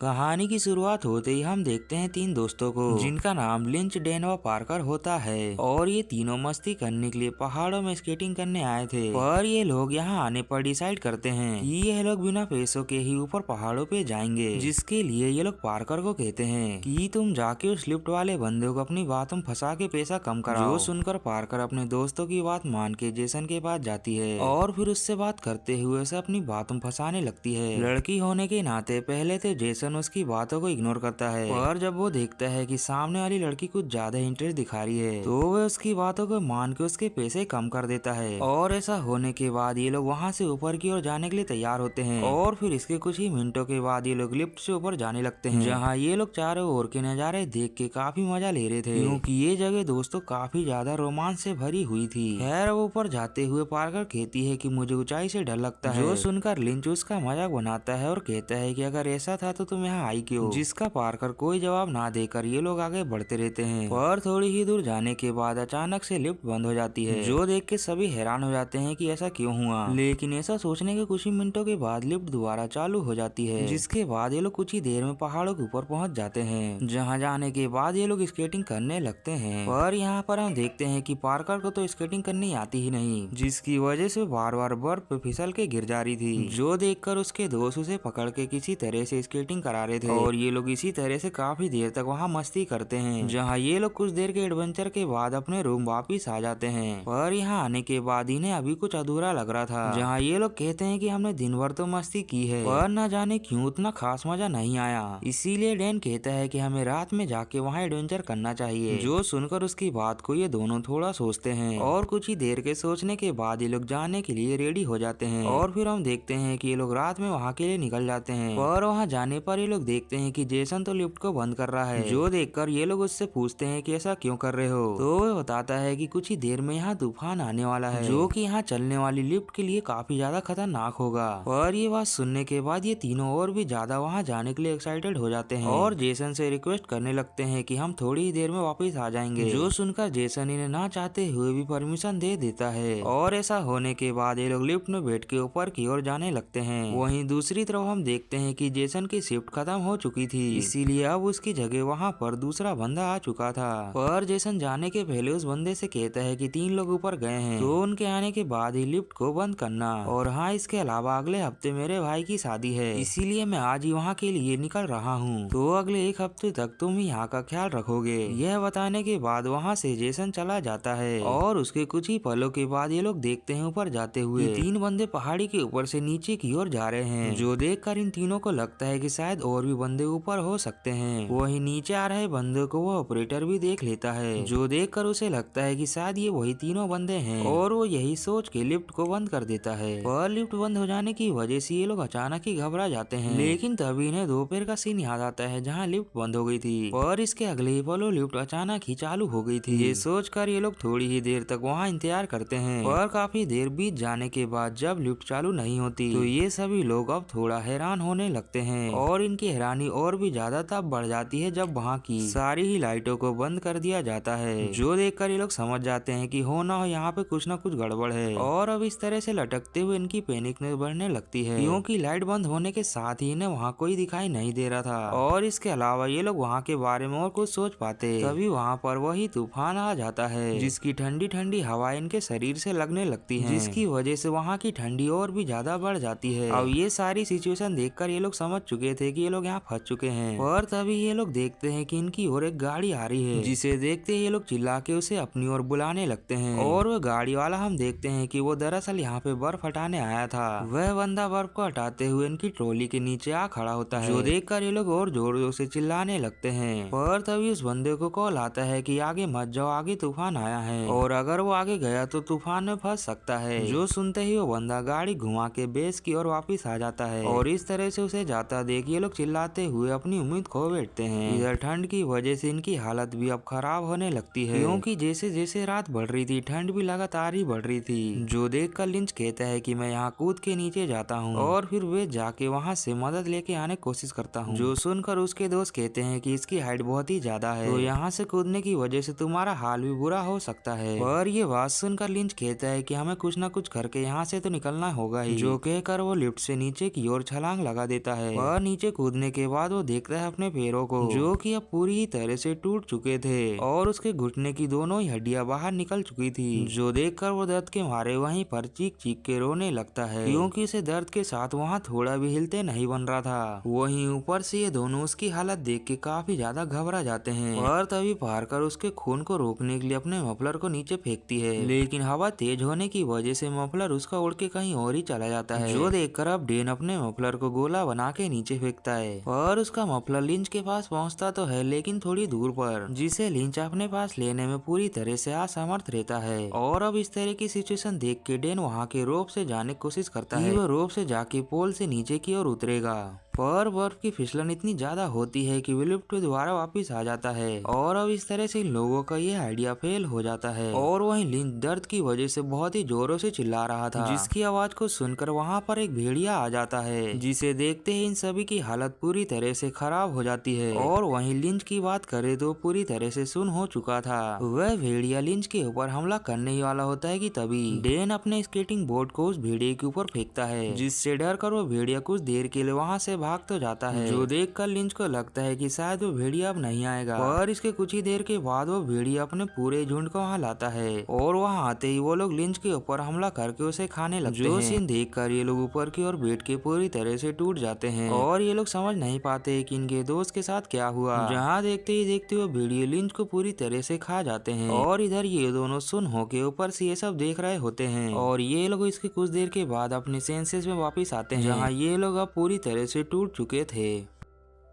कहानी की शुरुआत होते ही हम देखते हैं तीन दोस्तों को, जिनका नाम लिंच, डैन व पार्कर होता है। और ये तीनों मस्ती करने के लिए पहाड़ों में स्केटिंग करने आए थे। पर ये लोग यहाँ आने पर डिसाइड करते हैं कि ये लोग बिना पैसों के ही ऊपर पहाड़ों पे जाएंगे, जिसके लिए ये लोग पार्कर को कहते हैं कि तुम जाके उस लिफ्ट वाले बंदे को अपनी बातों में फंसा के पैसा कम कराओ। जो सुनकर पार्कर अपने दोस्तों की बात मान के जेसन के पास जाती है और फिर उससे बात करते हुए उसे अपनी बातों में फंसाने लगती है। लड़की होने के नाते पहले तो जेसन उसकी बातों को इग्नोर करता है, पर जब वो देखता है कि सामने वाली लड़की कुछ ज्यादा इंटरेस्ट दिखा रही है तो वह उसकी बातों को मान के उसके पैसे कम कर देता है। और ऐसा होने के बाद ये लोग वहाँ से ऊपर की ओर जाने के लिए तैयार होते हैं। और फिर इसके कुछ ही मिनटों के बाद ये लोग लिफ्ट से ऊपर जाने लगते हैं, जहाँ ये लोग चारों ओर के नजारे देख के काफी मजा ले रहे थे, क्योंकि ये जगह दोस्तों काफी ज्यादा रोमांच से भरी हुई थी। खैर वो ऊपर जाते हुए पार्कर कहती है कि मुझे ऊंचाई से डर लगता है, जो सुनकर लिंच उसका मजाक बनाता है और कहता है कि अगर ऐसा था तो तुम यहाँ आई क्यों, जिसका पार्कर कोई जवाब ना देकर ये लोग आगे बढ़ते रहते हैं। पर थोड़ी ही दूर जाने के बाद अचानक से लिफ्ट बंद हो जाती है, जो देख के सभी हैरान हो जाते हैं कि ऐसा क्यों हुआ। लेकिन ऐसा सोचने के कुछ ही मिनटों के बाद लिफ्ट दोबारा चालू हो जाती है, जिसके बाद ये लोग कुछ ही देर में पहाड़ों के ऊपर पहुंच जाते हैं, जहां जाने के बाद ये लोग स्केटिंग करने लगते हैं। पर यहाँ पर हम देखते हैं कि पार्कर को तो स्केटिंग करनी आती ही नहीं, जिसकी वजह से बार बार बर्फ पे फिसल के गिर जा रही थी, जो देखकर उसके दोस्त उसे पकड़ के किसी तरह से स्केटिंग करा रहे थे। और ये लोग इसी तरह से काफी देर तक वहाँ मस्ती करते हैं, जहाँ ये लोग कुछ देर के एडवेंचर के बाद अपने रूम वापिस आ जाते हैं। पर यहाँ आने के बाद इन्हें अभी कुछ अधूरा लग रहा था, जहाँ ये लोग कहते हैं कि हमने दिन भर तो मस्ती की है, पर न जाने क्यों उतना खास मजा नहीं आया। इसीलिए डैन कहता है कि हमें रात में जाके वहाँ एडवेंचर करना चाहिए। जो सुनकर उसकी बात को ये दोनों थोड़ा सोचते हैं, और कुछ ही देर के सोचने के बाद ये लोग जाने के लिए रेडी हो जाते हैं। और फिर हम देखते हैं कि ये लोग रात में वहाँ के लिए निकल जाते हैं। पर वहाँ जाने पर ये लोग देखते हैं कि जेसन तो लिफ्ट को बंद कर रहा है, जो देखकर ये लोग उससे पूछते हैं कि ऐसा क्यों कर रहे हो। तो वो बताता है कि कुछ ही देर में यहाँ तूफान आने वाला है, जो कि यहाँ चलने वाली लिफ्ट के लिए काफी ज्यादा खतरनाक होगा। और ये बात सुनने के बाद ये तीनों और भी ज्यादा वहाँ जाने के लिए एक्साइटेड हो जाते हैं, और जेसन से रिक्वेस्ट करने लगते हैं कि हम थोड़ी ही देर में वापस आ जाएंगे। जो सुनकर जेसन इन्हें ना चाहते हुए भी परमिशन दे देता है। और ऐसा होने के बाद ये लोग लिफ्ट में बैठ के ऊपर की ओर जाने लगते हैं। वहीं दूसरी तरफ हम देखते हैं कि जेसन की शिफ्ट खत्म हो चुकी थी, इसीलिए अब उसकी जगह वहाँ पर दूसरा बंदा आ चुका था। पर जेसन जाने के पहले उस बंदे से कहता है कि 3 लोग ऊपर गए हैं, तो उनके आने के बाद ही लिफ्ट को बंद करना। और हाँ, इसके अलावा अगले हफ्ते मेरे भाई की शादी है, इसीलिए मैं आज ही वहाँ के लिए निकल रहा हूँ, तो अगले 1 हफ्ते तक तुम ही यहाँ का ख्याल रखोगे। यह बताने के बाद वहाँ से जेसन चला जाता है। और उसके कुछ ही पलों के बाद ये लोग देखते हैं ऊपर जाते हुए 3 बंदे पहाड़ी के ऊपर से नीचे की ओर जा रहे हैं, जो देखकर इन तीनों को लगता है कि शायद और भी बंदे ऊपर हो सकते हैं। वही नीचे आ रहे बंदे को वो ऑपरेटर भी देख लेता है, जो देखकर उसे लगता है कि शायद ये वही तीनों बंदे हैं, और वो यही सोच के लिफ्ट को बंद कर देता है। और लिफ्ट बंद हो जाने की वजह से ये लोग अचानक ही घबरा जाते हैं। लेकिन तभी इन्हें दोपहर का सीन याद आता है, जहाँ लिफ्ट बंद हो गई थी, और इसके अगले ही पलों लिफ्ट अचानक ही चालू हो गई थी। ये सोचकर ये लोग थोड़ी ही देर तक वहाँ इंतजार करते हैं। और काफी देर बीत जाने के बाद जब लिफ्ट चालू नहीं होती, तो ये सभी लोग अब थोड़ा हैरान होने लगते हैं। और इनकी हैरानी और भी ज्यादा तब बढ़ जाती है जब वहाँ की सारी ही लाइटों को बंद कर दिया जाता है, जो देखकर ये लोग समझ जाते हैं कि हो ना हो यहाँ पे कुछ ना कुछ गड़बड़ है। और अब इस तरह से लटकते हुए इनकी पैनिक बढ़ने लगती है, क्योंकि लाइट बंद होने के साथ ही इन्हें वहाँ कोई दिखाई नहीं दे रहा था। और इसके अलावा ये लोग वहाँ के बारे में और कुछ सोच पाते, तभी वहाँ पर वही तूफान आ जाता है, जिसकी ठंडी ठंडी हवा इनके शरीर से लगने लगती है, जिसकी वजह से वहाँ की ठंडी और भी ज्यादा बढ़ जाती है। अब ये सारी सिचुएशन देखकर ये लोग समझ चुके थे कि ये लोग यहाँ फंस चुके हैं। और तभी ये लोग देखते हैं कि इनकी ओर एक गाड़ी आ रही है, जिसे देखते ये लोग चिल्ला के उसे अपनी ओर बुलाने लगते हैं। और वो गाड़ी वाला हम देखते हैं कि वो दरअसल यहाँ पे बर्फ हटाने आया था। वह बंदा बर्फ को हटाते हुए इनकी ट्रॉली के नीचे आ खड़ा होता है, जो देखकर ये लोग और जोर जोर से चिल्लाने लगते हैं। पर तभी उस बंदे को कॉल आता है कि आगे मत जाओ, आगे तूफान आया है, और अगर वो आगे गया तो तूफान में फंस सकता है। जो सुनते ही वो बंदा गाड़ी घुमा के बेस की ओर वापिस आ जाता है, और इस तरह से उसे जाता देख ये लोग चिल्लाते हुए अपनी उम्मीद खो बैठते हैं। इधर ठंड की वजह से इनकी हालत भी अब खराब होने लगती है, क्योंकि जैसे जैसे रात बढ़ रही थी ठंड भी लगातार ही बढ़ रही थी। जो देखकर लिंच कहता है कि मैं यहाँ कूद के नीचे जाता हूँ, और फिर वे जाके वहाँ से मदद लेके आने की कोशिश करता हूँ। जो सुनकर उसके दोस्त कहते हैं कि इसकी हाइट बहुत ही ज्यादा है, तो यहाँ से कूदने की वजह से तुम्हारा हाल भी बुरा हो सकता है। पर ये बात सुनकर लिंच कहता है कि हमें कुछ न कुछ करके यहाँ से तो निकलना होगा ही। जो कहकर वो लिफ्ट से नीचे की ओर छलांग लगा देता है, और नीचे नीचे कूदने के बाद वो देखता है अपने पैरों को, जो कि अब पूरी तरह से टूट चुके थे और उसके घुटने की दोनों ही हड्डियां बाहर निकल चुकी थी, जो देखकर वो दर्द के मारे वहीं पर चीख चीख के रोने लगता है, क्योंकि उसे दर्द के साथ वहाँ थोड़ा भी हिलते नहीं बन रहा था। वहीं ऊपर से ये दोनों उसकी हालत देख के काफी ज्यादा घबरा जाते हैं और तभी पार्कर उसके खून को रोकने के लिए अपने मफलर को नीचे फेंकती है, लेकिन हवा तेज होने की वजह से मफलर उसका उड़ के कहीं और ही चला जाता है, जो देखकर अब डेन अपने मफलर को गोला बना के नीचे फेंकता है और उसका मफलर लिंच के पास पहुंचता तो है लेकिन थोड़ी दूर पर, जिसे लिंच अपने पास लेने में पूरी तरह से असमर्थ रहता है। और अब इस तरह की सिचुएशन देख के डेन वहाँ के रोप से जाने की कोशिश करता है, वो रोप से जाके पोल से नीचे की ओर उतरेगा, पर बर्फ की फिसलन इतनी ज्यादा होती है कि विलिप्ट दोबारा वापस आ जाता है और अब इस तरह से इन लोगों का ये आइडिया फेल हो जाता है। और वहीं लिंच दर्द की वजह से बहुत ही जोरों से चिल्ला रहा था, जिसकी आवाज को सुनकर वहाँ पर एक भेड़िया आ जाता है, जिसे देखते ही इन सभी की हालत पूरी तरह से खराब हो जाती है। और वहीं लिंच की बात करे तो पूरी तरह से सुन हो चुका था, वह भेड़िया लिंच के ऊपर हमला करने ही वाला होता है कि तभी डेन अपने स्केटिंग बोर्ड को उस भेड़िए के ऊपर फेंकता है, जिससे डर कर वो भेड़िया कुछ देर के लिए वहाँ से भाग तो जाता है, जो देखकर लिंच को लगता है कि शायद वो भेड़िया अब नहीं आएगा। पर इसके कुछ ही देर के बाद वो भेड़िया अपने पूरे झुंड को वहाँ लाता है और वहाँ आते ही वो लोग लिंच के ऊपर हमला करके उसे खाने लगते हैं। जो सीन देखकर ये लोग ऊपर की ओर बैठ के पूरी तरह से टूट जाते हैं और ये लोग समझ नहीं पाते कि इनके दोस्त के साथ क्या हुआ। जहाँ देखते ही देखते वो भेड़िए लिंच को पूरी तरह से खा जाते हैं और इधर ये दोनों सुन होके ऊपर से ये सब देख रहे होते हैं और ये लोग इसके कुछ देर के बाद अपने सेंसेस में वापस आते हैं, जहाँ ये लोग अब पूरी तरह से टूट चुके थे।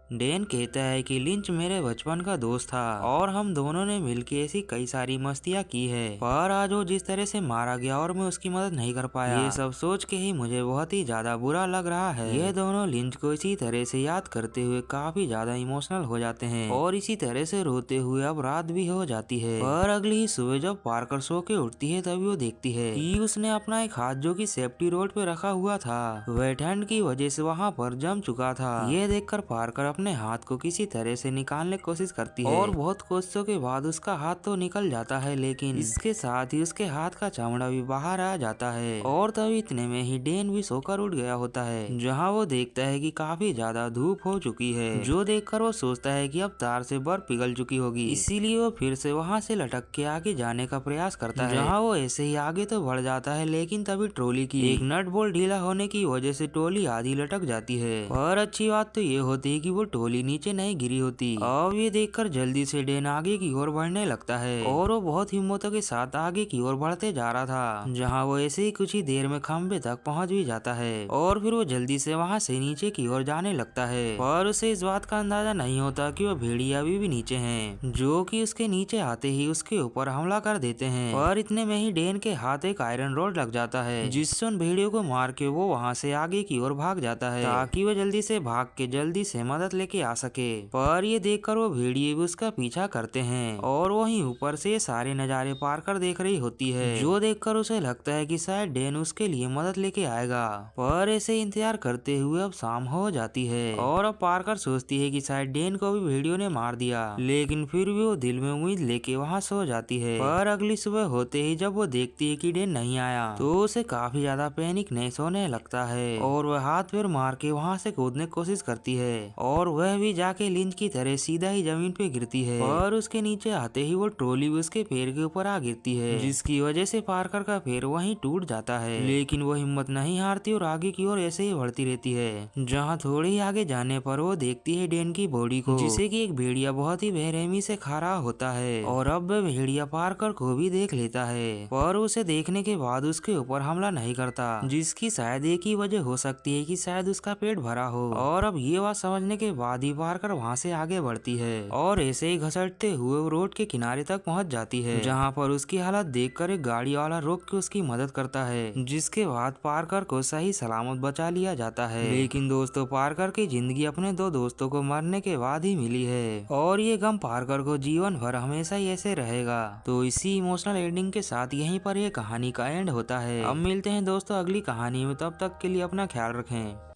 डेन कहता है कि लिंच मेरे बचपन का दोस्त था और हम दोनों ने मिलकर ऐसी कई सारी मस्तियाँ की है, पर आज वो जिस तरह से मारा गया और मैं उसकी मदद नहीं कर पाया, ये सब सोच के ही मुझे बहुत ही ज्यादा बुरा लग रहा है। ये दोनों लिंच को इसी तरह से याद करते हुए काफी ज्यादा इमोशनल हो जाते हैं और इसी तरह से रोते हुए अब रात भी हो जाती है। पर अगली ही सुबह जब पार्कर सो के उठती है तभी वो देखती है कि उसने अपना एक हाथ जो कि सेफ्टी रोड पे रखा हुआ था वह ठंड की वजह से वहाँ पर जम चुका था। ये देखकर पार्कर अपने हाथ को किसी तरह से निकालने की कोशिश करती है और बहुत कोशिशों के बाद उसका हाथ तो निकल जाता है, लेकिन इसके साथ ही उसके हाथ का चमड़ा भी बाहर आ जाता है। और तभी इतने में ही डेन भी सोकर उठ गया होता है, जहां वो देखता है कि काफी ज्यादा धूप हो चुकी है, जो देखकर वो सोचता है कि अब तार से बर्फ पिघल चुकी होगी, इसीलिए वो फिर से वहां से लटक के आगे जाने का प्रयास करता है। जहाँ वो ऐसे ही आगे तो बढ़ जाता है, लेकिन तभी ट्रॉली की एक नट बोल्ट ढीला होने की वजह से ट्रॉली आधी लटक जाती है। और अच्छी बात तो ये होती है कि वो ट्रॉली नीचे नहीं गिरी होती। अब ये देखकर जल्दी से डेन आगे की ओर बढ़ने लगता है और वो बहुत हिम्मतों के साथ आगे की ओर बढ़ते जा रहा था, जहाँ वो ऐसे ही कुछ ही देर में खंबे तक पहुँच भी जाता है और फिर वो जल्दी से वहाँ से नीचे की ओर जाने लगता है। पर उसे इस बात का अंदाजा नहीं होता कि वो भेड़िया अभी भी नीचे हैं, जो कि उसके नीचे आते ही उसके ऊपर हमला कर देते हैं। और इतने में ही डेन के हाथ एक आयरन रोड लग जाता है, जिससे उन भेड़ियों को मार के वो वहाँ से आगे की ओर भाग जाता है, ताकि वो जल्दी से भाग के जल्दी से मदद लेके आ सके। पर ये देखकर वो भेड़िए भी उसका पीछा करते हैं और वहीं ऊपर से सारे नजारे पार्कर देख रही होती है, जो देखकर उसे लगता है कि शायद डेन उसके लिए मदद लेके आएगा। पर ऐसे इंतजार करते हुए अब शाम हो जाती है और अब पार्कर सोचती है कि शायद डेन को भी भेड़ियों ने मार दिया, लेकिन फिर भी वो दिल में उम्मीद लेके वहाँ सो जाती है। पर अगली सुबह होते ही जब वो देखती है कि डेन नहीं आया तो उसे काफी ज्यादा पैनिक नहीं सोने लगता है और वह हाथ पैर मार के वहाँ से कूदने की कोशिश करती है और वह भी जाके लिंच की तरह सीधा ही जमीन पे गिरती है। और उसके नीचे आते ही वो ट्रॉली भी उसके पैर के ऊपर आ गिरती है, जिसकी वजह से पार्कर का पैर वहीं टूट जाता है, लेकिन वो हिम्मत नहीं हारती और आगे की ओर ऐसे ही बढ़ती रहती है। जहाँ थोड़ी ही आगे जाने पर वो देखती है डेन की बॉडी को, जिसे कि एक भेड़िया बहुत ही बेरहमी से खा रहा होता है और अब वह भेड़िया पार्कर को भी देख लेता है, पर उसे देखने के बाद उसके ऊपर हमला नहीं करता, जिसकी शायद एक ही वजह हो सकती है कि शायद उसका पेट भरा हो। और अब ये बात समझने के बाद ही पार्कर वहाँ से आगे बढ़ती है और ऐसे ही घसटते हुए वो रोड के किनारे तक पहुँच जाती है, जहाँ पर उसकी हालत देखकर एक गाड़ी वाला रोक के उसकी मदद करता है, जिसके बाद पार्कर को सही सलामत बचा लिया जाता है। लेकिन दोस्तों, पार्कर की जिंदगी अपने दो दोस्तों को मरने के बाद ही मिली है और ये गम पार्कर को जीवन भर हमेशा ही ऐसे रहेगा। तो इसी इमोशनल एंडिंग के साथ यहीं पर ये कहानी का एंड होता है। अब मिलते हैं दोस्तों अगली कहानी में, तब तक के लिए अपना ख्याल रखें।